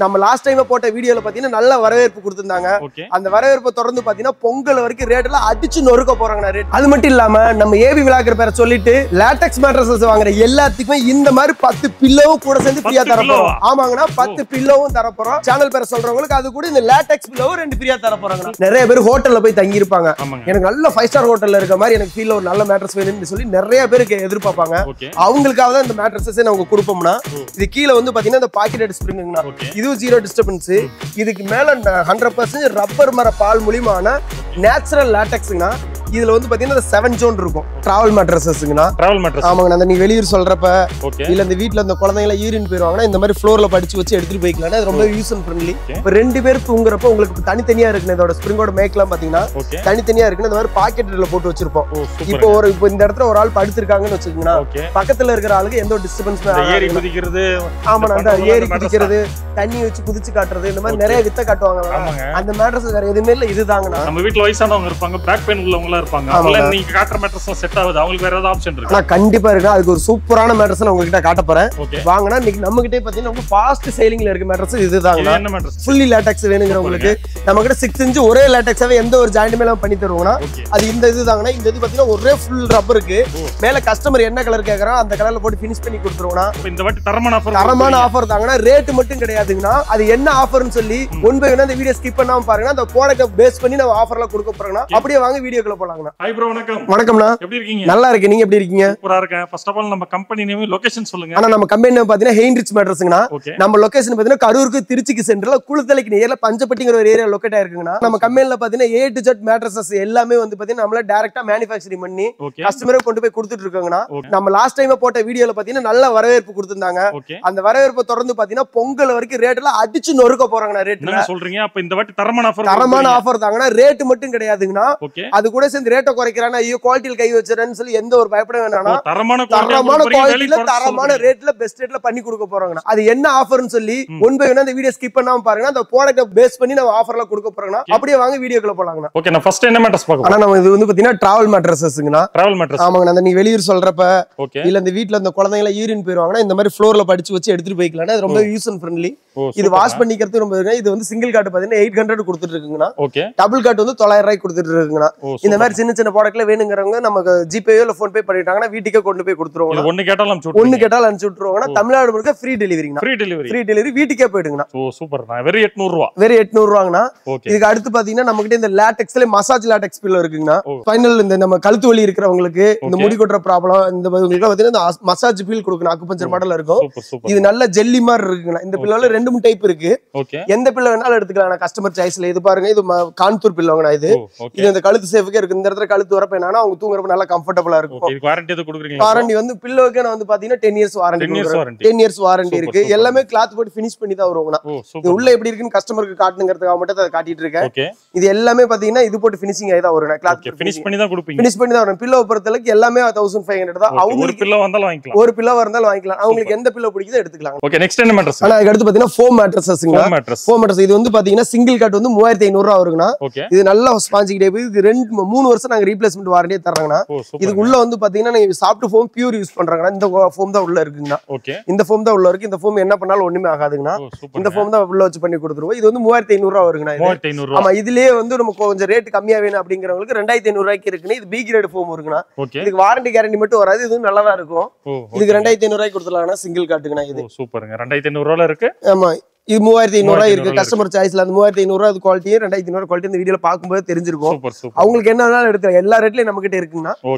நம்ம last time போட்ட வீடியோல பாத்தீங்கன்னா நல்ல வரவேற்பு கொடுத்திருந்தாங்க. அந்த வரவேற்பை தொடர்ந்து பாத்தீங்கன்னா பொங்கல் வரைக்கும் ரேட்ல அடிச்சு நொறுக்க போறாங்க ரேட். அது மட்டும் இல்லாம நம்ம ஏபி விலாகர் பேரை சொல்லிட்டு லேட்டெக்ஸ் மேட்ரஸஸ் வாங்குற எல்லாத்துக்குமே இந்த மாதிரி 10 பில்லோவும் கூட சேர்ந்து ஃப்ரீயா தரப்போறோம். ஆமாங்கண்ணா 10 பில்லோவும் தரப்போறோம். சேனல் பேரை சொல்றவங்களுக்கு அது கூட இந்த லேட்டெக்ஸ் பில்லோவும் 2 ஃப்ரீயா தரப்போறாங்க. நிறைய பேர் ஹோட்டல்ல போய் தங்கி இருப்பாங்க. எனக்கு நல்ல 5 ஸ்டார் ஹோட்டல்ல இருக்க மாதிரி எனக்கு ஃபீல் ஒரு நல்ல மேட்ரஸ் வேணும்னு சொல்லி நிறைய பேருக்கு எதிர்பார்ப்பாங்க. அவங்களுக்காக தான் இந்த மேட்ரஸஸ் நாங்க கொடுப்போம்னா இது கீழ வந்து பாத்தீங்கன்னா இந்த பாக்கெட் ஸ்ப்ரிங்குங்கண்ணா. இது ஜீரோ டிஸ்டர்பன்ஸ். இதுக்கு மேல 100% ரப்பர் மர பால் மூலியமான நேச்சுரல் லேட்டெக்ஸ்ங்கண்ணா. இதுல வந்து பாத்தீங்கன்னா 7 ஜோன் இருக்கும். டிராவல் மேட்ரஸஸ்ங்கண்ணா. டிராவல் மேட்ரஸ் ஆமாங்க. அந்த நீங்க வெளியூர் சொல்றப்ப இல்ல இந்த வீட்ல இந்த குழந்தைங்கள யூரின் போயிருவாங்கன்னா இந்த மாதிரி ஃப்ளோர்ல படிச்சு வச்சு எடுத்துட்டு போய்க்கலாம். அது ரொம்ப யூஸ் அண்ட் ஃப்ரெண்ட்லி. இப்ப 2 பேர் தூங்குறப்ப உங்களுக்கு தனித்தனியா இருக்கு. இதோட ஸ்ப்ரிங்கோட மேக்லாம் பாத்தீங்கன்னா தனித்தனியா இருக்கு. இந்த மாதிரி பாக்கெட்ல போட்டு வச்சிருப்போம். இப்போ இந்த இடத்துல ஒரு ஆள் படுத்திருக்காங்கன்னு வச்சுக்கோங்கன்னா பக்கத்துல இருக்கிற ஆளுக்கு எந்த ஒரு டிஸ்டர்பன்ஸ் ஏறி குதிக்கிறது. ஆமா அந்த ஏறி குதிக்கிறது தண்ணி வச்சு குதிச்சு காட்டுறது இந்த மாதிரி நிறைய வித்த காட்டுவாங்க. அந்த மேட்ரஸ் வேற எதுவுமே இல்ல. இதுதாங்கண்ணா. நம்ம வீட்டுல வயசானவங்க இருப்பாங்க, பேக் பெயின் உள்ளவங்க இருப்பாங்க. நீங்க காட்டுற மேட்ரஸ் செட் ஆகுது. அவங்களுக்கு வேற ஏதாவது ஆப்ஷன் இருக்கு? கண்டிப்பா இருக்கு. அதுக்கு ஒரு சூப்பரான மேட்ரஸ் நான் உங்ககிட்ட காட்ட போறேன். வாங்கனா இன்னைக்கு நம்ம கிட்ட பாத்தீங்கன்னா ரொம்ப ஃபாஸ்ட் சேலிங்ல இருக்க மேட்ரஸ் இதுதாங்க. என்ன மேட்ரஸ்? ஃபுல்லி லேட்டெக்ஸ் வேணுங்கிறவங்களுக்கு நம்ம கிட்ட 6 இன்ச் ஒரே லேட்டெக்ஸாவே எந்த ஒரு ஜாயிண்ட்மே எல்லாம் பண்ணி தருவோம்னா அது இந்த இதுதாங்கனா. இந்த இது பாத்தீங்கன்னா ஒரே ஃபுல் ரப்பருக்கு மேல கஸ்டமர் என்ன கலர் கேக்குறான் அந்த கலர்ல போட்டு ஃபினிஷ் பண்ணி கொடுத்துருவோம்னா இந்த வாட்டி தரமான ஆஃபர் தாங்கனா. ரேட் மட்டும் கிடையாதுங்கனா. அது என்ன ஆஃபர்னு சொல்லி முன்பே வேணா இந்த வீடியோ ஸ்கிப் பண்ணாம பாருங்க. அந்த ப்ராடக்ட்ட பேஸ் பண்ணி நம்ம ஆஃபர்ல கொடுக்க போறோம்னா அப்படியே வாங்க வீடியோக்குள்ள போலாங்கனா. ஹாய் ப்ரோ, வணக்கம். வணக்கம்ண்ணா. எப்படி இருக்கீங்க? நல்லா இருக்கேன். நீங்க எப்படி இருக்கீங்க? சூப்பரா இருக்கேன். ஃபர்ஸ்ட் ஆஃப் ஆல் நம்ம கம்பெனி நேம் லொகேஷன் சொல்லுங்க. ஆனா நம்ம கம்பெனி நேம் பாத்தீங்கன்னா ஹெயின்ரிச் மேட்ரஸ்ங்கனா. நம்ம லொகேஷன் பாத்தீங்கன்னா கரூருக்கு திருச்சிக்கு சென்டர்ல குளத்தலைக்கு நேர்ல பஞ்சப்பட்டிங்கிற ஒரு ஏரியா லொகேட் ஆயிருக்குங்கனா. நம்ம கம்பெனில பாத்தீங்கன்னா A to Z மேட்ரஸஸ் எல்லாமே வந்து பாத்தீங்கன்னா நம்மள டைரக்டா மேனுஃபேக்சரிங் பண்ணி கஸ்டமருக்கு கொண்டு போய் கொடுத்துட்டு இருக்கோங்கனா. நம்ம லாஸ்ட் டைம் போட்ட வீடியோல பாத்தீங்கன்னா நல்ல வரவேற்பு கொடுத்திருந்தாங்க. அந்த வரவேற்பை தொடர்ந்து பாத்தீங்கன்னா பொங்கல் வரைக்கும் ரேட்ல அடிச்சு நொறுக்க போறாங்கனா. ரேட் என்ன சொல்றீங்க? அப்ப இந்த வாட்டி தரமான ஆஃபர் தாங்கனா. ரேட் மட்டும் கிடையாதுங்கனா. அது கூட சேர்ந்து ரேட்ட குறைக்கறானா ஐயோ குவாலிட்டில கை வச்சறேன்னு சொல்லி எந்த ஒரு பயப்பட வேண்டாம்னா தரமான குவாலிட்டில தரமான ரேட்ல பெஸ்ட் ரேட்ல பண்ணி கொடுக்க போறாங்கனா. அது என்ன ஆஃபர்னு சொல்லி முன்பே வேணா இந்த வீடியோ ஸ்கிப் பண்ணாம பாருங்க. அந்த ப்ராடக்ட்ட பேஸ் பண்ணி நம்ம ஆஃபர்ல கொடுக்க போறோம்னா அப்படியே வாங்க வீடியோக்குள்ள போலாங்கனா. ஓகே, நான் ஃபர்ஸ்ட் என்ன மேட்ரஸ் பார்க்க போறேன். நம்ம இது வந்து பாத்தீங்கன்னா டிராவல் மேட்ரஸஸ்ங்கனா. டிராவல் மேட்ரஸ் ஆமாங்க. அந்த நீ வெளியூர் சொல்றப்ப இல்ல இந்த வீட்ல இந்த குழந்தைங்கள யூரின் போயிருவாங்கன்னா இந்த மாதிரி ஃப்ளோர்ல படிச்சு வச்சு எடுத்துட்டு போய்க்கலாம். அது ரொம்ப யூஸ் அண்ட் ஃப்ரெண்ட்லி. இது வாஷ் பண்ணிக்கிறது ரொம்ப இது வந்து சிங்கிள் கார்ட் பாத்தீங்கன்னா 800 கொடுத்துட்டு இருக்குங்கனா. டபுள் கார்ட் வந்து 900 ரூபாய் கொடுத்துட்டு இருக்குங்கனா. இந்த மாதிரி சின்ன சின்ன ப்ராடக்ட்ல வேணுங்கறவங்க நமக்கு ஜிபே இல்ல போன் பே பண்ணிட்டாங்கன்னா வீட்டுக்கே கொண்டு போய் கொடுத்துருவோம். ஒன்னு கேட்டாலும் அனுப்பிச்சு விட்டுருவாங்க. தமிழ்நாடு முழுக்க ஃப்ரீ டெலிவரிங்கனா. ஃப்ரீ டெலிவரி வீட்டுக்கே போய்டுங்கனா. ஓ சூப்பர். வெறும் 800 ரூபாய். வெறும் 800 ரூபாங்கனா. இதுக்கு அடுத்து பாத்தீங்கன்னா நம்ம கிட்ட இந்த லேட்டெக்ஸ்ல மசாஜ் லேட்டெக்ஸ் பில்லோ இருக்குங்கனா. ஃபைனல் இந்த நம்ம கழுத்து வலி இருக்கிறவங்களுக்கு இந்த முடி கொட்ற ப்ராப்ளம் இந்த உங்களுக்கு பாத்தீங்கன்னா மசாஜ் ஃபீல் கொடுக்கணும். அக்குபஞ்சர் மாடல்ல இருக்கும். இது நல்ல ஜெல்லி மாதிரி இருக்குங்கனா. இந்த பில்லோல 2 டைப் இருக்கு. எந்த பில்லோ வேணாலும் எடுத்துக்கலாம். கஸ்டமர் சாய்ஸ்ல. இது பாருங்க இது கான்தூர் பில்லோங்கனா. இது இந்த கழுத்து சேஃப்க்கு இருக்கு. இந்த இடத்துல கழுத்து வரப்ப என்னன்னா அவங்க தூங்குறப்ப நல்லா கம்ஃபர்ட்டபிளா இருக்கும். இதுக்கு வாரண்டி எது கொடுக்குறீங்க? வாரண்டி வந்து பில்லோக்கு நான் வந்து பாத்தீங்கன்னா 10 இயர்ஸ் வாரண்டி. 10 இயர்ஸ் வாரண்டி இருக்கு. எல்லாமே கிளாத் போட்டு ஃபினிஷ் பண்ணி தான் வருவாங்கனா. இது உள்ள எப்படி இருக்குன்னு கஸ்டமருக்கு காட்டணும்ங்கிறதுக்காக மட்டும் அதை காட்டிட்டு இருக்கேன். இது எல்லாமே பாத்தீங்கன்னா இது போட்டு ஃபினிஷிங் ஆயி தான் வரும். கிளாத் ஃபினிஷ் பண்ணி தான் கொடுப்பீங்க. ஃபினிஷ் பண்ணி தான் வரும். பில்லோ பொறுத்தளவுக்கு எல்லாமே 1500 தான். அவங்களுக்கு பில்லோ வந்தாலும் வாங்கிக்கலாம். ஒரு பில்லோ வந்தாலும் வாங்கிக்கலாம். அவங்களுக்கு எந்த பில்லோ பிடிக்குதோ எடுத்துக்கலாம். ஓகே, நெக்ஸ்ட் என்ன மேட்ரஸ்? ஆனா அதுக்கு அடுத்து பாத்தீங்கன்னா ஃபோம் மேட்ரஸஸ்ங்க. ஃபோம் மேட்ரஸ் இது வந்து பாத்தீங்கன்னா சிங்கிள் கார்ட் வந்து 3500 ரூபாய் வருங்கனா. இது நல்ல ஸ்பாஞ்சி டைப். இது 3 வருஷம் நாங்க ரீப்ளேஸ்மென்ட் வாரண்டி தர்றாங்கனா. இதுக்கு உள்ள வந்து பாத்தீங்கன்னா நீங்க சாஃப்ட் ஃபோம் பியூர் யூஸ் பண்றாங்கனா. இந்த ஃபோம் தான் உள்ள இருக்குங்கனா. இந்த ஃபோம் தான் உள்ள இருக்கு. இந்த ஃபோம் என்ன பண்ணாலும் ஒண்ணுமே ஆகாதுங்கனா. இந்த ஃபோம் தான் உள்ள வச்சு பண்ணி கொடுத்துருவோம். இது வந்து 3500 ரூபாய் வருங்கனா. 3500. ஆமா, இதுலயே வந்து நமக்கு கொஞ்சம் ரேட் கம்மியா வேணும் அப்படிங்கறவங்களுக்கு 2500 ரூபாய்க்கு இருக்குன்னு. இது பி கிரேட் ஃபோம் இருக்குங்கனா. இதுக்கு வாரண்டி கேரண்டி மட்டும் வராது. இது நல்லா தான் இருக்கும். இதுக்கு 2500 ரூபாய்க்கு கொடுத்துடலாம்னா சிங்கிள் காட்டுங்கனா. இது சூப்பர்ங்க. 2500 ரூபாயில இருக்கு. ஆமா, இது 3500 ரூபாய் இருக்கு. கஸ்டமர் சாய்ஸ்ல அந்த 3500 ரூபாய் அது குவாலிட்டி 2500 குவாலிட்டி இந்த வீடியோல பாக்கும்போது தெரிஞ்சிருக்கும். அவங்களுக்கு என்ன வேணாலும் எடுத்துக்கலாம். எல்லா ரேட்லயும் நம்ம கிட்ட இருக்குன்னா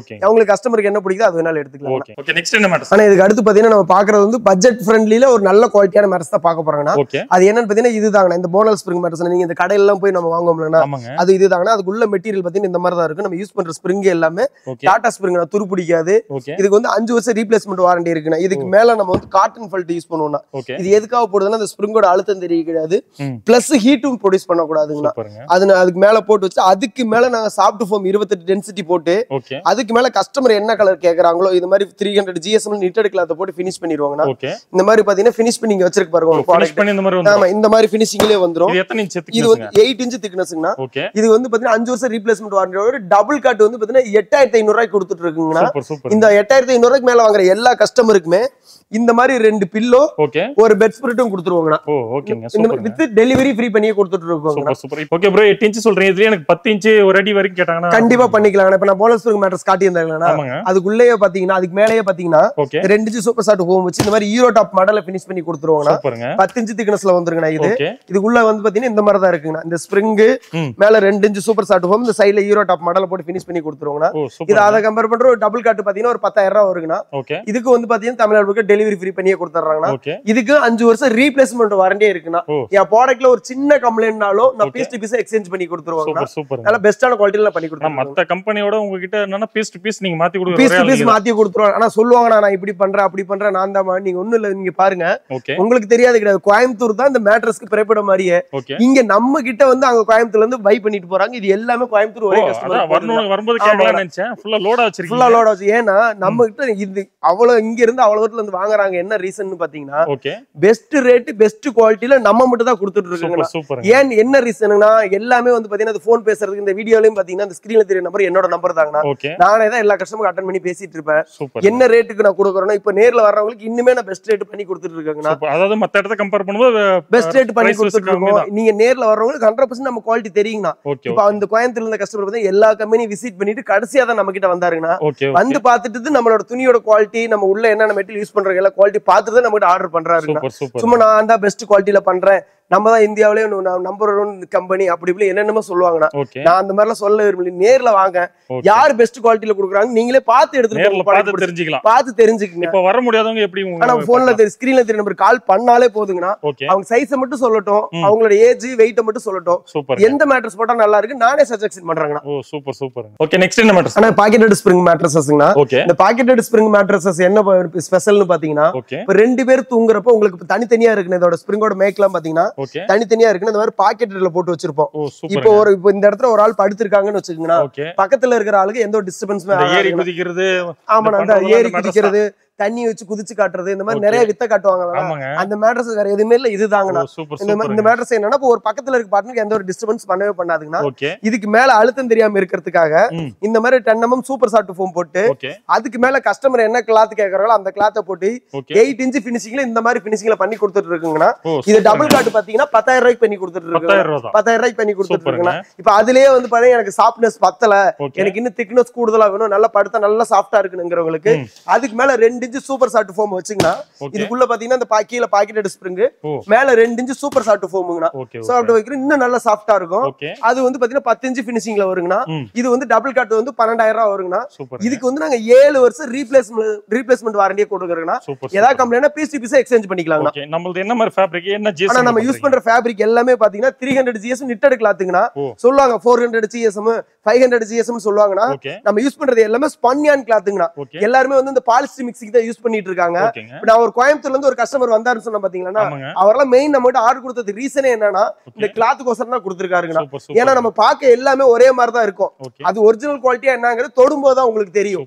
அவங்களுக்கு கஸ்டமருக்கு என்ன பிடிக்குதோ அது வேணாலும் எடுத்துக்கலாம். ஓகே, நெக்ஸ்ட் என்ன மேட்ரஸ்? ஆனா இதுக்கு அடுத்து பாத்தீங்கன்னா நம்ம பாக்குறது வந்து பட்ஜெட் ஃப்ரெண்ட்லில ஒரு நல்ல குவாலிட்டியான மேட்ரஸ் தான் பார்க்க போறாங்கன்னா. அது என்னன்னு பாத்தீங்கன்னா இதுதாங்க. இந்த போனல் ஸ்ப்ரிங் மேட்ரஸ் நீங்க இந்த கடையில எல்லாம் போய் நம்ம வாங்குவோம்லனா அது இதுதாங்க. அதுக்குள்ள மெட்டீரியல் பாத்தீங்கன்னா இந்த மாதிரி தான் இருக்கு. நம்ம யூஸ் பண்ற ஸ்ப்ரிங் எல்லாமே டாடா ஸ்ப்ரிங் தான். துரு பிடிக்காது. இதுக்கு வந்து 5 வருஷம் ரீப்ளேஸ்மென்ட் வாரண்டி இருக்குன்னா. இதுக்கு மேல நம்ம வந்து காட்டன் ஃபெல்ட் யூஸ் பண்ணுவோம்னா இது எதுக்காக போடுதுன்னா அந்த ஸ்ப்ரிங்கோட அழுத்தம் தெரியாது. பிளஸ் ஹீட்டும் ப்ரொடியூஸ் பண்ண கூடாதுங்கனா. அதுக்கு மேல போட்டு வச்சு அதுக்கு மேல நாங்க சாஃப்ட் ஃபோம் 28 டென்சிட்டி போட்டு அதுக்கு மேல கஸ்டமர் என்ன கலர் கேக்குறாங்களோ இது மாதிரி 300 GSM நிட்டட் கிளாத் போட்டு ஃபினிஷ் பண்ணிடுவாங்கனா. இந்த மாதிரி பாத்தீங்கன்னா ஃபினிஷ் பண்ணி இங்க வச்சிருக்கு பாருங்க. ஃபினிஷ் பண்ணி இந்த மாதிரி வந்து ஆமா இந்த மாதிரி ஃபினிஷிங்லயே வந்துரும். இது எத்தனை இன்ச் திக்னஸ்? இது வந்து 8 இன்ச் திக்னஸ்ங்கனா. இது வந்து பாத்தீங்கன்னா 5 வருஷம் ரீப்ளேஸ்மென்ட் வாரண்டியோட டபுள் காட் வந்து பாத்தீங்கன்னா 8500 ரூபாய்க்கு கொடுத்துட்டு இருக்குங்கனா. இந்த 8500 ரூபாய்க்கு மேல வாங்குற எல்லா கஸ்டமருக்குமே இந்த மாதிரி 2 பில்லோ ஒரு பெட் ஸ்ப்ரெட்டும் கொடுத்துருவாங்கனா. ஓகேங்க சூப்பர் வித் டெலிவரி ஃப்ரீ பண்ணி கொடுத்துட்டு இருக்கோம் super super okay bro 8 inch சொல்றீங்க இதுல எனக்கு 10 இன்ச் ஒரு அடி வரைக்கும் கேட்டாங்கன்னா கண்டிப்பா பண்ணிக்கலாம் இப்ப நான் போனஸ் ஸ்ப்ரிங் மேட்ரஸ் காட்டி இருந்தாங்கனா அதுக்குள்ளேயே பாத்தீங்கன்னா அதுக்கு மேலேயே பாத்தீங்கன்னா 2 இன்ச் சூப்பர் சாஃப்ட் ஹோம் வச்சு இந்த மாதிரி ஹீரோ டாப் மாடல்ல ஃபினிஷ் பண்ணி கொடுத்துருவாங்கனா சூப்பர்ங்க 10 இன்ச் திக்னஸ்ல வந்துருங்கனா இதுக்குள்ள வந்து பாத்தீங்கன்னா இந்த மாதிரி தான் இருக்குங்க இந்த ஸ்ப்ரிங் மேல 2 இன்ச் சூப்பர் சாஃப்ட் ஹோம் இந்த சைடுல ஹீரோ டாப் மாடல்ல போட்டு ஃபினிஷ் பண்ணி கொடுத்துருவாங்கனா இது அத கம்பேர் பண்ற ஒரு டபுள் காட் பாத்தீங்கன்னா ஒரு 10000 ரூபாய் வருங்கனா இதுக்கு வந்து பாத்தீங்கன்னா தமிழ்நாட்டுக்கு டெலிவரி ஃப்ரீ பண்ணியே கொடுத்துறாங்கனா இதுக்கு 5 வருஷம் ரீப்ளேஸ்மென்ட் வாரண்டியே இருக்குனா என் ப்ராடக்ட்ல ஒரு சின்ன கம்ப்ளைண்ட்னாலும் நான் பீஸ் டு பீஸ் எக்ஸ்சேஞ்ச் பண்ணி கொடுத்துருவாங்க நல்ல பெஸ்டான குவாலிட்டில பண்ணி கொடுத்துருவாங்க மத்த கம்பெனியோட உங்ககிட்ட என்னன்னா பீஸ் டு பீஸ் நீங்க மாத்தி கொடுக்குறீங்க பீஸ் டு பீஸ் மாத்தி கொடுத்துருவாங்க ஆனா சொல்லுவாங்க நான் இப்படி பண்றேன் அப்படி பண்றேன் நான் தான் நீங்க ஒண்ணு இல்ல நீங்க பாருங்க உங்களுக்கு தெரியாது கிடையாது கோயம்புத்தூர் தான் இந்த மேட்ரஸ்க்கு பிறப்பிட மாதிரியே இங்க நம்ம கிட்ட வந்து அங்க கோயம்புத்தூர்ல இருந்து பை பண்ணிட்டு போறாங்க இது எல்லாமே கோயம்புத்தூர் ஒரே கஸ்டமர் வரும்போது கேட்கலாம் நினைச்சேன் ஃபுல்லா லோடா வச்சிருக்கீங்க ஃபுல்லா லோடா வச்சு ஏன்னா நம்ம கிட்ட இது அவ்வளவு இங்க இருந்து அவ்வளவு தூரத்துல இருந்து வாங்குறாங்க என்ன ரீசன் பாத்தீங்கன்னா பெஸ்ட் ரேட் பெஸ்ட் குவாலிட்டில நம்ம மட்டும் தான் கொடுத்துட்டு இருக்கோம் ஏன் என்ன ரீசன்னா எல்லாமே வந்து பாத்தீங்கன்னா அது போன் பேசுறதுக்கு இந்த வீடியோலயும் பாத்தீங்கன்னா அந்த ஸ்கிரீன்ல தெரிய நம்பர் என்னோட நம்பர் தாங்கண்ணா நானே தான் எல்லா கஸ்டமருக்கு அட்டெண்ட் பண்ணி பேசிட்டு இருப்பேன் என்ன ரேட்டுக்கு நான் கொடுக்குறேன்னா இப்ப நேர்ல வர்றவங்களுக்கு இன்னுமே நான் பெஸ்ட் ரேட் பண்ணி கொடுத்துட்டு இருக்கேங்கண்ணா அதாவது மத்த இடத்தை கம்பேர் பண்ணும்போது பெஸ்ட் ரேட் பண்ணி கொடுத்துட்டு இருக்கோம் நீங்க நேர்ல வர்றவங்களுக்கு 100% நம்ம குவாலிட்டி தெரியுங்கண்ணா இப்ப அந்த கோயம்புத்தூர்ல இருந்த கஸ்டமர் வந்து எல்லா கம்பெனி விசிட் பண்ணிட்டு கடைசியா தான் நம்ம கிட்ட வந்தாருங்கண்ணா வந்து பாத்துட்டு நம்மளோட துணியோட குவாலிட்டி நம்ம உள்ள என்னென்ன மெட்டீரியல் யூஸ் பண்றோம் எல்லாம் குவாலிட்டி பார்த்துட்டு தான் நம்ம கிட்ட ஆர்டர் பண்றாருங்க சும்மா நான் தான் பெஸ்ட் குவாலிட்டில பண்றேன் நம்ம தான் இந்தியாவிலேயே நம்பர் 1 கம்பெனி அப்படி இப்படி என்னென்னமோ சொல்லுவாங்கண்ணா நான் அந்த மாதிரிலாம் சொல்ல விரும்பல நேர்ல வாங்க யார் பெஸ்ட் குவாலிட்டில கொடுக்குறாங்க நீங்களே பார்த்து எடுத்துட்டு பார்த்து தெரிஞ்சுக்கங்க இப்ப வர முடியாதவங்க எப்படி ஆனா போன்ல ஸ்கிரீன்ல தெரிய நம்பர் கால் பண்ணாலே போதுங்கண்ணா அவங்க சைஸை மட்டும் சொல்லட்டும் அவங்களோட ஏஜ் வெயிட்ட மட்டும் சொல்லட்டும் எந்த மேட்ரஸ் போட்டா நல்லா இருக்கு நானே சஜெக்ஷன் பண்றேங்கண்ணா சூப்பர் சூப்பர் ஓகே நெக்ஸ்ட் என்ன மேட்ரஸ் ஆனா பாக்கெட்டட் ஸ்ப்ரிங் மேட்ரஸ்ங்கண்ணா இந்த பாக்கெட்டட் ஸ்ப்ரிங் மேட்ரஸஸ் என்ன ஸ்பெஷல்னு பாத்தீங்கன்னா இப்ப 2 பேர் தூங்குறப்ப உங்களுக்கு தனித்தனியா இருக்கு இதோட ஸ்ப்ரிங்கோட மேக்லாம் பாத்தீங்கன்னா தனித்தனியா இருக்கு இந்த மாதிரி பாக்கெட்ல போட்டு வச்சிருப்போம் இப்போ இந்த இடத்துல ஒரு ஆள் படுத்திருக்காங்கன்னு வச்சுக்கோங்கன்னா பக்கத்துல இருக்கிற ஆளுக்கு எந்த ஒரு டிஸ்டர்பன்ஸுமே ஏறி குதிக்கிறது ஆமா அந்த ஏறி குதிக்கிறது தண்ணி வச்சு குதிச்சு காட்டுறது இந்த மாதிரி நிறைய வித்த காட்டுவாங்க அந்த மேட்ரஸ் வேற எதுவுமே இல்ல இதுதாங்கண்ணா இந்த மேட்ரஸ் என்னன்னா ஒரு பக்கத்துல இருக்க பார்ட்னருக்கு எந்த ஒரு டிஸ்டர்பன்ஸ் பண்ணவே பண்ணாதுங்கன்னா இதுக்கு மேல அழுத்தம் தெரியாம இருக்கிறதுக்காக இந்த மாதிரி 10 mm சூப்பர் சாஃப்ட் ஃபோம் போட்டு அதுக்கு மேல கஸ்டமர் என்ன கிளாத் கேக்குறாங்களோ அந்த கிளாத்தை போட்டு 8 இன்ச் பினிஷிங்ல இந்த மாதிரி பினிஷிங்ல பண்ணி கொடுத்துட்டு இருக்குங்கண்ணா இது டபுள் காட் பாத்தீங்கன்னா 10000 ரூபாய்க்கு பண்ணி கொடுத்துட்டு இருக்கு 10000 ரூபாய்க்கு பண்ணி கொடுத்துட்டு இருக்குங்கண்ணா இப்ப அதுலயே வந்து பாத்தீங்கன்னா எனக்கு சாஃப்ட்னஸ் பத்தல எனக்கு இன்னும் திக்னஸ் கூடுதலா வேணும் நல்லா படுத்தா நல்லா சாஃப்டா இருக்குங்கிறவங்களுக்கு அதுக்கு மேல 2 இன்ச் சூப்பர் சாஃப்ட் ஃபோம் வச்சீங்கன்னா இதுக்குள்ள பாத்தீங்கன்னா இந்த கீழ பாக்கெட்டட் ஸ்ப்ரிங் மேல 2 இன்ச் சூப்பர் சாஃப்ட் ஃபோம்ங்கண்ணா சாஃப்ட் வைக்கிற இன்னும் நல்லா சாஃப்டா இருக்கும் அது வந்து பாத்தீங்கன்னா 10 இன்ச் பினிஷிங்ல வருங்கண்ணா இது வந்து டபுள் காட் வந்து 12000 ரூபாய் வருங்கண்ணா இதுக்கு வந்து நாங்க 7 வருஷம் ரீப்ளேஸ்மென்ட் வாரண்டியே கொடுக்குறோங்கண்ணா ஏதாவது கம்ப்ளைண்ட்னா பீஸ் டு பீஸ் எக்ஸ்சேஞ்ச் பண்ணிக்கலாம்ண்ணா நம்மளது என்ன மாதிரி ஃபேப்ரிக் என்ன ஜிஎஸ்எம் ஆனா நம்ம யூஸ் பண்ற ஃபேப்ரிக் எல்லாமே பாத்தீங்கன்னா 300 GSM knitted கிளாத்ங்கண்ணா சொல்லுவாங்க 400 GSM 500 GSM சொல்லுவாங்கண்ணா நம்ம யூஸ் பண்றது எல்லாமே ஸ்பன்யான் கிளாத்ங்கண்ணா எல்லாரும் வந்து இந்த பாலிஸ்டர் மிக்சிங் தான் யூஸ் பண்ணிட்டு இருக்காங்க நான் ஒரு கோயம்புத்தூர்ல இருந்து ஒரு கஸ்டமர் வந்தாருன்னு சொன்ன பாத்தீங்களா அவரெல்லாம் மெயின் நம்ம ஆர்டர் கொடுத்தது ரீசனே என்னன்னா இந்த கிளாத்துக்கோசரம் தான் கொடுத்துருக்காருங்கண்ணா ஏன்னா நம்ம பார்க்க எல்லாமே ஒரே மாதிரி தான் இருக்கும் அது ஒரிஜினல் குவாலிட்டியா என்னங்கிறது தொடும்போது தான் உங்களுக்கு தெரியும்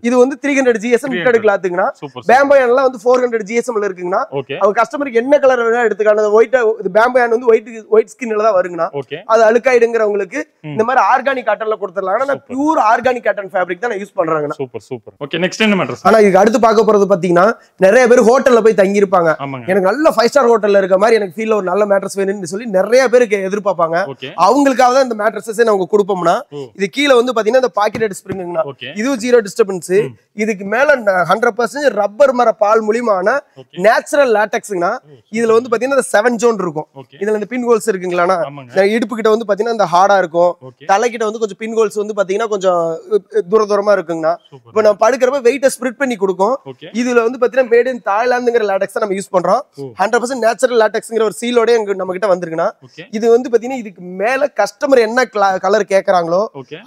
இது வந்து 300 GSM knitted கிளாத்துங்கண்ணா பேம்போயான் எல்லாம் வந்து 400 GSM ல இருக்குங்கண்ணா அவங்க கஸ்டமருக்கு என்ன கலர் வேணா எடுத்துக்கான ஒயிட் பேம்போயான் வந்து ஒயிட் ஸ்கின்ல தான் வருங்கண்ணா அது அழுக்காயிடுங்கிறவங்களுக்கு இந்த மாதிரி ஆர்கானிக் காட்டன்ல கொடுத்துடலாம் ஆனா பியூர் ஆர்கானிக் காட்டன் ஃபேப்ரிக் தான் யூஸ் பண்றாங்கண்ணா சூப்பர் ஓகே நெக்ஸ்ட் என்ன மேட்டர் ஆனா இதுக்கு அடுத்து பார்க்க போறது பாத்தீங்கன்னா நிறைய பேர் ஹோட்டல்ல போய் தங்கி இருப்பாங்க எனக்கு நல்ல 5 ஸ்டார் ஹோட்டல்ல இருக்க மாதிரி எனக்கு ஃபீல் ஒரு நல்ல மேட்ரஸ் வேணும்னு சொல்லி நிறைய பேருக்கு எதிர்பார்ப்பாங்க அவங்களுக்காக தான் இந்த மேட்ரஸஸ் நாங்க கொடுப்போம்னா இது கீழ வந்து பாத்தீங்கன்னா இந்த பாக்கெட்டட் ஸ்ப்ரிங்ங்கண்ணா இதுவும் 0 டிஸ்டர்பன்ஸ் இதுக்கு மேல 100% ரப்பர் மர பால் மூலியமான நேச்சுரல் லாட்டெக்ஸ்ங்கண்ணா இதுல வந்து பாத்தீங்கன்னா 7 ஜோன் இருக்கும் இதுல இந்த பின் ஹோல்ஸ் இருக்குங்களாண்ணா இடுப்பு கிட்ட வந்து பாத்தீங்கன்னா இந்த ஹார்டா இருக்கும் தலை கிட்ட வந்து கொஞ்சம் பின் ஹோல்ஸ் வந்து பாத்தீங்கன்னா கொஞ்சம் தூரமா இருக்குங்கண்ணா இப்ப நம்ம படுக்கிறப்ப வெயிட்ட ஸ்ப்ரிட் பண்ணி கொடுக்கும் இதுல வந்து பாத்தீங்கன்னா மேட் இன் தாய்லாந்துங்கிற லாட்டெக்ஸ் நம்ம யூஸ் பண்றோம் 100% நேச்சுரல் லாட்டெக்ஸ்ங்கிற ஒரு சீலோட நம்ம கிட்ட வந்திருக்குன்னா இது வந்து பாத்தீங்கன்னா இதுக்கு மேல கஸ்டமர் என்ன கலர் கேக்குறாங்களோ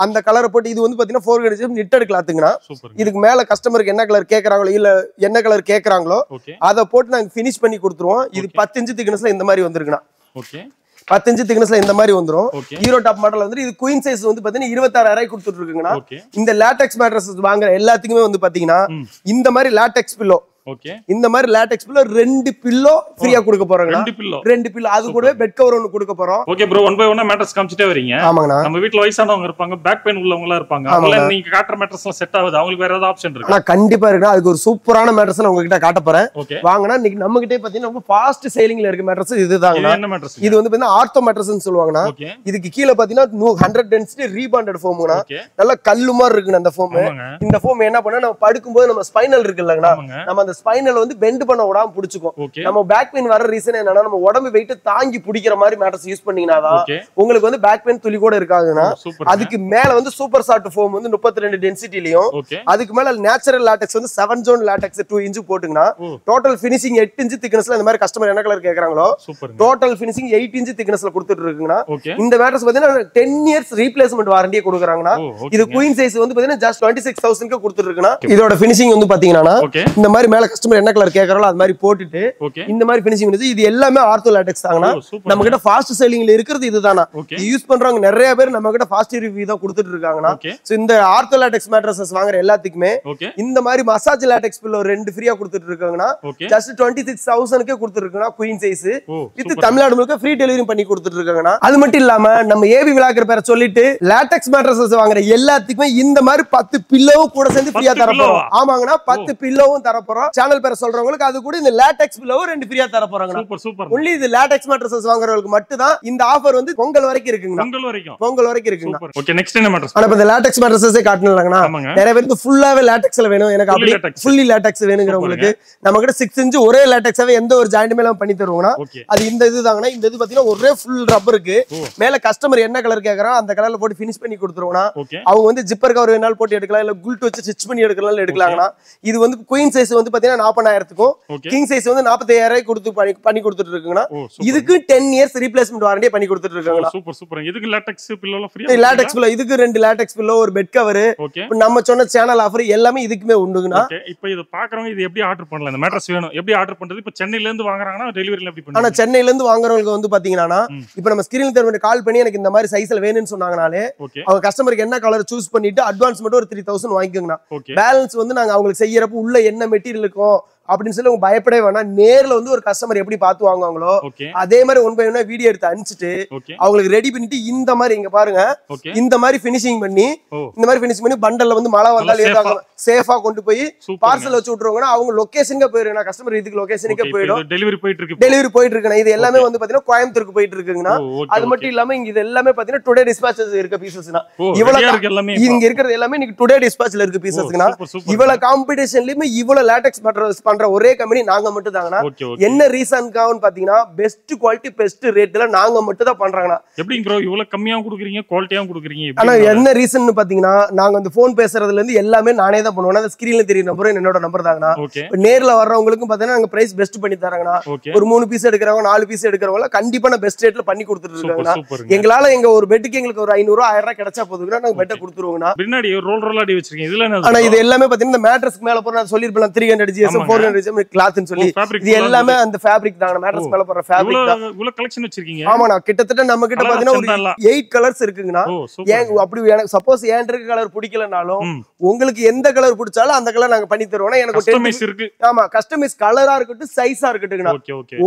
அந்த கலரை போட்டு இது வந்து பாத்தீங்கன்னா 400 GSM knitted கிளாத்துங்கண்ணா இதுக்கு மேல கஸ்டமருக்கு என்ன கலர் கேக்குறாங்களோ இல்ல என்ன கலர் கேக்குறாங்களோ அதை போட்டு நாங்க ஃபினிஷ் பண்ணி கொடுத்துருவோம் இது 10 இன்ச் திக்னஸ்ல இந்த மாதிரி வந்திருக்குண்ணா 10 இன்ச் திக்னஸ்ல இந்த மாதிரி வந்துரும் ஹீரோ டாப் மாடல் வந்து இது குயின் சைஸ் வந்து பாத்தீங்கன்னா 26000 கொடுத்துட்டு இருக்குங்கண்ணா இந்த லாட்டெக்ஸ் மேட்ரஸ் வாங்குற எல்லாத்துக்குமே வந்து பாத்தீங்கன்னா இந்த மாதிரி லாட்டெக்ஸ் பில்லோ ஓகே இந்த மாதிரி லேட்டெக்ஸ் பில்லோ 2 பில்லோ ஃப்ரீயா கொடுக்க போறோம். 2 பில்லோ அது கூட பெட் கவர் ஒன்னு கொடுக்க போறோம். ஓகே ப்ரோ, ஒன் பை ஒன்னா மேட்ரஸ் காமிச்சிட்டே வரீங்க. ஆமாங்கண்ணா. நம்ம வீட்ல வயசானவங்க இருப்பாங்க, பேக் பெயின் உள்ளவங்க இருப்பாங்க, அவங்கள நீங்க காட்டுற மேட்ரஸ்லாம் செட் ஆகுது, அவங்களுக்கு வேற ஏதாவது ஆப்ஷன் இருக்கு? நான் கண்டிப்பா இருக்கு. அதுக்கு ஒரு சூப்பரான மேட்ரஸ் நான் உங்ககிட்ட காட்ட போறேன். வாங்கனா இன்னைக்கு நம்ம கிட்டே பாத்தீங்கன்னா ரொம்ப ஃபாஸ்ட் சேலிங்ல இருக்க மேட்ரஸ் இதுதாங்க. என்ன மேட்ரஸ்? இது வந்து பாத்தீங்கன்னா ஆர்த்தோ மேட்ரஸ்னு சொல்லுவாங்கண்ணா. இதுக்கு கீழ பாத்தீங்கன்னா 100 டென்சிட்டி ரீபாண்டட் ஃபோம்ங்கண்ணா. நல்ல கல்லு மாதிரி இருக்குங்க அந்த ஃபோம். இந்த ஃபோம் என்ன பண்ணா நம்ம படுக்கும்போது நம்ம ஸ்பைனல் இருக்குல்லங்கண்ணா, நம்ம அந்த ஸ்பைனல் வந்து பெண்ட் பண்ண விடாம புடிச்சுக்கும். நம்ம பேக் பெயின் வர ரீசன் என்னன்னா நம்ம உடம்பு வெயிட் தாங்கி பிடிக்கிற மாதிரி மேட்ரஸ் யூஸ் பண்ணீங்கன்னா உங்களுக்கு வந்து பேக் பெயின் துளி கூட இருக்காதுன்னா. அதுக்கு மேல வந்து சூப்பர் சாஃப்ட் ஃபோம் வந்து 32 டென்சிட்டிலயும், அதுக்கு மேல நேச்சுரல் லாட்டெக்ஸ் வந்து 7 ஜோன் லாட்டெக்ஸ் 2 இன்ச் போட்டுங்கன்னா டோட்டல் ஃபினிஷிங் 8 இன்ச் திக்னஸ்ல இந்த மாதிரி கஸ்டமர் என்ன கலர் கேக்குறாங்களோ டோட்டல் ஃபினிஷிங் 8 இன்ச் திக்னஸ்ல கொடுத்துட்டு இருக்குங்கண்ணா. இந்த மேட்ரஸ் பாத்தீங்கன்னா 10 இயர்ஸ் ரீப்ளேஸ்மெண்ட் வாரண்டியே கொடுக்குறாங்கண்ணா. இது குயின் சைஸ் வந்து பாத்தீங்கன்னா ஜஸ்ட் 26,000 க்கு கொடுத்துட்டு இருக்குண்ணா. இதோட ஃபினிஷிங் வந்து பாத்தீங்கன்னா இந்த மாதிரி மேல கஸ்டமர் என்ன கலர் கேக்குறாங்களோ அது மாதிரி போட்டுட்டு இந்த மாதிரி ஃபினிஷிங் வந்து இது எல்லாமே ஆர்த்தோ லாட்டெக்ஸ் தாங்கண்ணா. நம்ம கிட்ட ஃபாஸ்ட் செல்லிங்ல இருக்கிறது இதுதானா. யூஸ் பண்றவங்க நிறைய பேர் நம்ம கிட்ட ஃபாஸ்ட் ரிவ்யூ தான் கொடுத்துட்டு இருக்காங்கண்ணா. சோ இந்த ஆர்த்தோ லாட்டெக்ஸ் மேட்ரஸஸ் வாங்குற எல்லாத்துக்குமே இந்த மாதிரி மசாஜ் லாட்டெக்ஸ் பில்லோ 2 ஃப்ரீயா கொடுத்துட்டு இருக்காங்கண்ணா. ஜஸ்ட் 26,000 க்கு கொடுத்துட்டு இருக்காங்க குயின் சைஸ். இது தமிழ்நாடு முழுக்க ஃப்ரீ டெலிவரி பண்ணி கொடுத்துட்டு இருக்காங்கண்ணா. அது மட்டும் இல்லாம நம்ம ஏபி விலாகர் பேரை சொல்லிட்டு லாட்டெக்ஸ் மேட்ரஸஸ் வாங்குற எல்லாத்துக்குமே இந்த மாதிரி 10 பில்லோவும் கூட சேர்ந்து ஃப்ரீயா தர போறோம். ஆமாங்கண்ணா, 10 பில்லோவும் தர போறோம். சேனல் பேரை சொல்றவங்களுக்கு அது கூட இந்த லாட்டெக்ஸ் பில்லோவும் 2 ஃப்ரீயா தர போறாங்கண்ணா. Super super. ஒன்லி இது லாட்டெக்ஸ் மேட்ரஸஸ் வாங்குறவங்களுக்கு மட்டும் தான் இந்த ஆஃபர் வந்து பொங்கல் வரைக்கும் இருக்குங்க. பொங்கல் வரைக்கும் இருக்குங்க. ஓகே, நெக்ஸ்ட் என்ன மேட்ரஸ்? அட இந்த லாட்டெக்ஸ் மேட்ரஸஸே காட்டணும்லங்கண்ணா. நிறைய பேருக்கு ஃபுல்லாவே லாட்டெக்ஸ்ல வேணும், எனக்கு அப்படி ஃபுல்லி லாட்டெக்ஸ் வேணும்ங்கறவங்களுக்கு நம்ம கிட்ட 6 இன்ச் ஒரே லாட்டெக்ஸாவே எந்த ஒரு ஜாயிண்ட்மே இல்லாம பண்ணி தருவோம்னா. அது இந்த இதுதாங்கண்ணா. இந்த இது பாத்தீங்கன்னா ஒரே ஃபுல் ரப்பருக்கு மேல கஸ்டமர் என்ன கலர் கேக்குறான் அந்த கலர்ல போட்டு ஃபினிஷ் பண்ணி கொடுத்துருவோம்னா. அவங்க வந்து ஜிப்பர் கவர் வேணாலும் போட்டு எடுக்கலாம், இல்ல குல்ட் வச்சு ஸ்டிச் பண்ணி எடுக்கலாம்னா. இது வந்து குயின் சைஸ் வந்து பாத்தீங்கன்னா 40,000க்கும், கிங் சைஸ் வந்து 45,000 கொடுத்து பண்ணி கொடுத்துட்டு இருக்குங்கண்ணா. இதுக்கு 10 இயர்ஸ் ரீப்ளேஸ்மெண்ட் வாரண்டியே பண்ணி கொடுத்துட்டு இருக்காங்கண்ணா. Super super. இதுக்கு லாட்டெக்ஸ் பில்லோலாம் ஃப்ரீயா? லாட்டெக்ஸ் பில்லோ இதுக்கு 2 லாட்டெக்ஸ் பில்லோ, ஒரு பெட் கவர், நம்ம சொன்ன சேனல் ஆஃபர் எல்லாமே இதுக்குமே உண்டுங்கண்ணா. இப்போ இது பாக்குறவங்க இது எப்படி ஆர்டர் பண்ணலாம்? இந்த மேட்ரஸ் வேணும் எப்படி ஆர்டர் பண்றது? இப்போ சென்னையில இருந்து வாங்குறாங்கன்னா டெலிவரில எப்படி பண்ணுவாங்க? ஆனா சென்னையில இருந்து வாங்குறவங்களுக்கு வந்து பாத்தீங்கன்னா இப்போ நம்ம ஸ்கிரீன்ல தெரிஞ்ச கால் பண்ணி எனக்கு இந்த மாதிரி சைஸ்ல வேணும்னு சொன்னாங்கனாலே அவங்க கஸ்டமருக்கு என்ன கலர் சூஸ் பண்ணிட்டு அட்வான்ஸ் மட்டும் ஒரு 3,000 வாங்கிக்கோங்கண்ணா. பேலன்ஸ் வந்து நாங்க அவங்களுக்கு செய்யறப்ப உள்ள என்ன மெட்டீரியல் இருக்கும் அப்படின்னு சொல்லி உங்க பயப்படவே வேணாம். நேர்ல வந்து ஒரு கஸ்டமர் எப்படி பார்த்து வாங்குவாங்களோ அதே மாதிரி ஒன் பை ஒன்னா வீடியோ எடுத்து அனுப்பிச்சிட்டு அவங்களுக்கு ரெடி பண்ணிட்டு இந்த மாதிரி இங்க பாருங்க இந்த மாதிரி ஃபினிஷிங் பண்ணி பண்டல்ல வந்து மழை வந்தாலும் சேஃபா கொண்டு போய் பார்சல் வச்சு விட்டுருவாங்கன்னா அவங்க லொகேஷனுக்கு போயிடுங்க. கஸ்டமர் இதுக்கு லொகேஷனுக்கே போயிடும். டெலிவரி போயிட்டு இருக்கு. இது எல்லாமே வந்து பாத்தீங்கன்னா கோயம்புத்தூருக்கு போயிட்டு இருக்குங்கண்ணா. அது மட்டும் இல்லாம இங்க இது எல்லாமே பாத்தீங்கன்னா டுடே டிஸ்பாச்சஸ் இருக்க பீசஸ்னா. இவ்வளவு இங்க இருக்கிறது எல்லாமே இன்னைக்கு டுடே டிஸ்பாச்ல இருக்க பீசஸ்னா. இவ்வளவு காம்படிஷன்லயுமே இவ்வளவு லாட்டெக்ஸ் மேட்ரஸ் பண்ற ஒரே கம்பெனி நாங்க மட்டும் தாங்கண்ணா. என்ன ரீசன்கான்னு பாத்தீங்கன்னா பெஸ்ட் குவாலிட்டி பெஸ்ட் ரேட்ல நாங்க மட்டும் தான் பண்றாங்கண்ணா. எப்படி ப்ரோ இவ்வளவு கம்மியாவும் கொடுக்குறீங்க குவாலிட்டியாவும் கொடுக்குறீங்க? ஆனா என்ன ரீசன் பாத்தீங்கன்னா நாங்க அந்த போன் பேசுறதுல இருந்து எல்லாமே நானே தான் பண்ணுவோம். அந்த ஸ்கிரீன்ல தெரிய நம்பர் என்னோட நம்பர் தாங்கண்ணா. நேர்ல வர்றவங்களுக்கும் பாத்தீங்கன்னா நாங்க பிரைஸ் பெஸ்ட் பண்ணி தராங்கண்ணா. ஒரு 3 பீஸ் எடுக்கிறவங்க 4 பீஸ் எடுக்கிறவங்க கண்டிப்பா நான் பெஸ்ட் ரேட்ல பண்ணி கொடுத்துட்டு இருக்காங்கண்ணா. எங்களால எங்க ஒரு பெட்டுக்கு எங்களுக்கு ஒரு 500 1000 கிடைச்சா போதுங்கண்ணா நாங்க பெட்டை கொடுத்துருவோங்கண்ணா. பின்னாடி ரோல் ரோல் அடி வச்சிருக்கீங்க. இதுல ஆனா இது எல்லாமே பாத்தீங்கன்னா இந்த மேட்ரஸ்க்கு மேல போற நான் சொல்லிருப்பேன் 300 GSM 400 GSM கிளாத்னு சொல்லி இது எல்லாமே அந்த ஃபேப்ரிக் தாங்க. மேட்ரஸ் மேல போற ஃபேப்ரிக் தான். இவ்வளவு கலெக்ஷன் வச்சிருக்கீங்க? ஆமாண்ணா, கிட்டத்தட்ட நம்ம கிட்ட பாத்தீங்கன்னா ஒரு 8 கலர்ஸ் இருக்குங்கண்ணா. அப்படி எனக்கு சப்போஸ் ஏன் இருக்க கலர் பிடிக்கலனாலும் உங்களுக்கு எந்த கலர் பிடிச்சாலும் அந்த கலர் நாங்க பண்ணி தருவோம். எனக்கு கஸ்டமைஸ் இருக்கு. ஆமா, கஸ்டமைஸ் கலரா இருக்கட்டும் சைஸா இருக்கட்டும்ங்கண்ணா.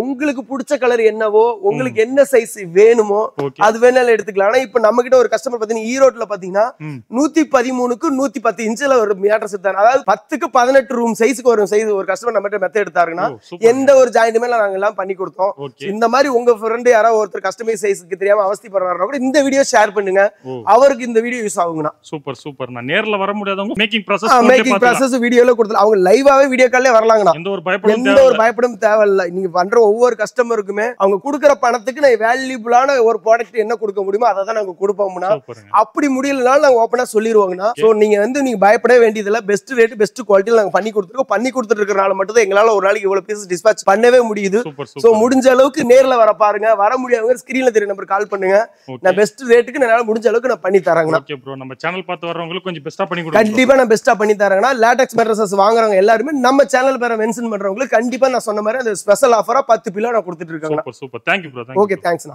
உங்களுக்கு பிடிச்ச கலர் என்னவோ உங்களுக்கு என்ன சைஸ் வேணுமோ அது வேணாலும் எடுத்துக்கலாம். ஆனா இப்ப நம்ம கிட்ட ஒரு கஸ்டமர் பாத்தீங்கன்னா ஈரோட்ல பாத்தீங்கன்னா 113க்கு 110 இன்ச்ல ஒரு மேட்ரஸ் எடுத்தாங்க. அதாவது 10க்கு 18 ரூம் சைஸ்க்கு ஒரு சைஸ் ஒரு கஸ்டமர் நம்ம கிட்ட மெத்த எடுத்தாருன்னா எந்த ஒரு ஜாயிண்ட்டுமே நாங்க எல்லாம் பண்ணி கொடுத்தோம். இந்த மாதிரி உங்க ஃப்ரெண்ட் யாராவது ஒருத்தர் கஸ்டமைஸ் சைஸ்க்கு தெரியாம அவஸ்தைப்படுறாருன்னா கூட இந்த வீடியோ ஷேர் பண்ணுங்க, அவருக்கு இந்த வீடியோ யூஸ் ஆகுங்கண்ணா. Super super. நான் நேர்ல வர முடியாதவங்க மேக்கிங் process வீடியோல கொடுத்து அவங்க லைவாவே வீடியோ கால்லே வரலாங்கண்ணா. எந்த ஒரு பயப்படும் தேவையில்லை. நீங்க பண்ற ஒவ்வொரு கஸ்டமருக்குமே அவங்க கொடுக்குற பணத்துக்கு நான் வேல்யூபிளான ஒரு ப்ராடக்ட் என்ன கொடுக்க முடியுமோ அதை தான் நாங்க கொடுப்போம்னா. அப்படி முடியலனாலும் நாங்க ஓப்பனா சொல்லிடுவோங்கண்ணா. சோ நீங்க வந்து நீங்க பயப்படவே வேண்டியதில்ல. பெஸ்ட் ரேட் பெஸ்ட் குவாலிட்டியில நாங்க பண்ணி கொடுத்துட்டு இருக்கறனால மட்டும் தான் எங்களால ஒரு நாளைக்கு இவ்வளவு பீஸ் டிஸ்பாட்ச் பண்ணவே முடியுது. சோ முடிஞ்ச அளவுக்கு நேர்ல வர பாருங்க. வர முடியாதவங்க ஸ்கிரீன்ல தெரிய நம்பர் கால் பண்ணுங்க. நான் பெஸ்ட் ரேட்டுக்கு என்னால முடிஞ்ச அளவுக்கு நான் பண்ணி தரேங்கண்ணா. ஓகே ப்ரோ, நம்ம சேனல் பார்த்து வரவங்களுக்கு கொஞ்சம் பெஸ்டா பண்ணி கொடுங்க. கண்டிப்பா நான் பெஸ்டா பண்ணி தரேங்கண்ணா. லாட்டெக்ஸ் மேட்ரஸஸ் வாங்குறவங்க எல்லாரும் நம்ம சேனல் பேரை மென்ஷன் பண்றவங்களுக்கு கண்டிப்பா நான் சொன்ன மாதிரி அந்த ஸ்பெஷல் ஆஃபரா 10 பில்லோ நான் கொடுத்துட்டு இருக்கேன். Super super. Thank you bro. Okay, தேங்க்ஸ்ண்ணா.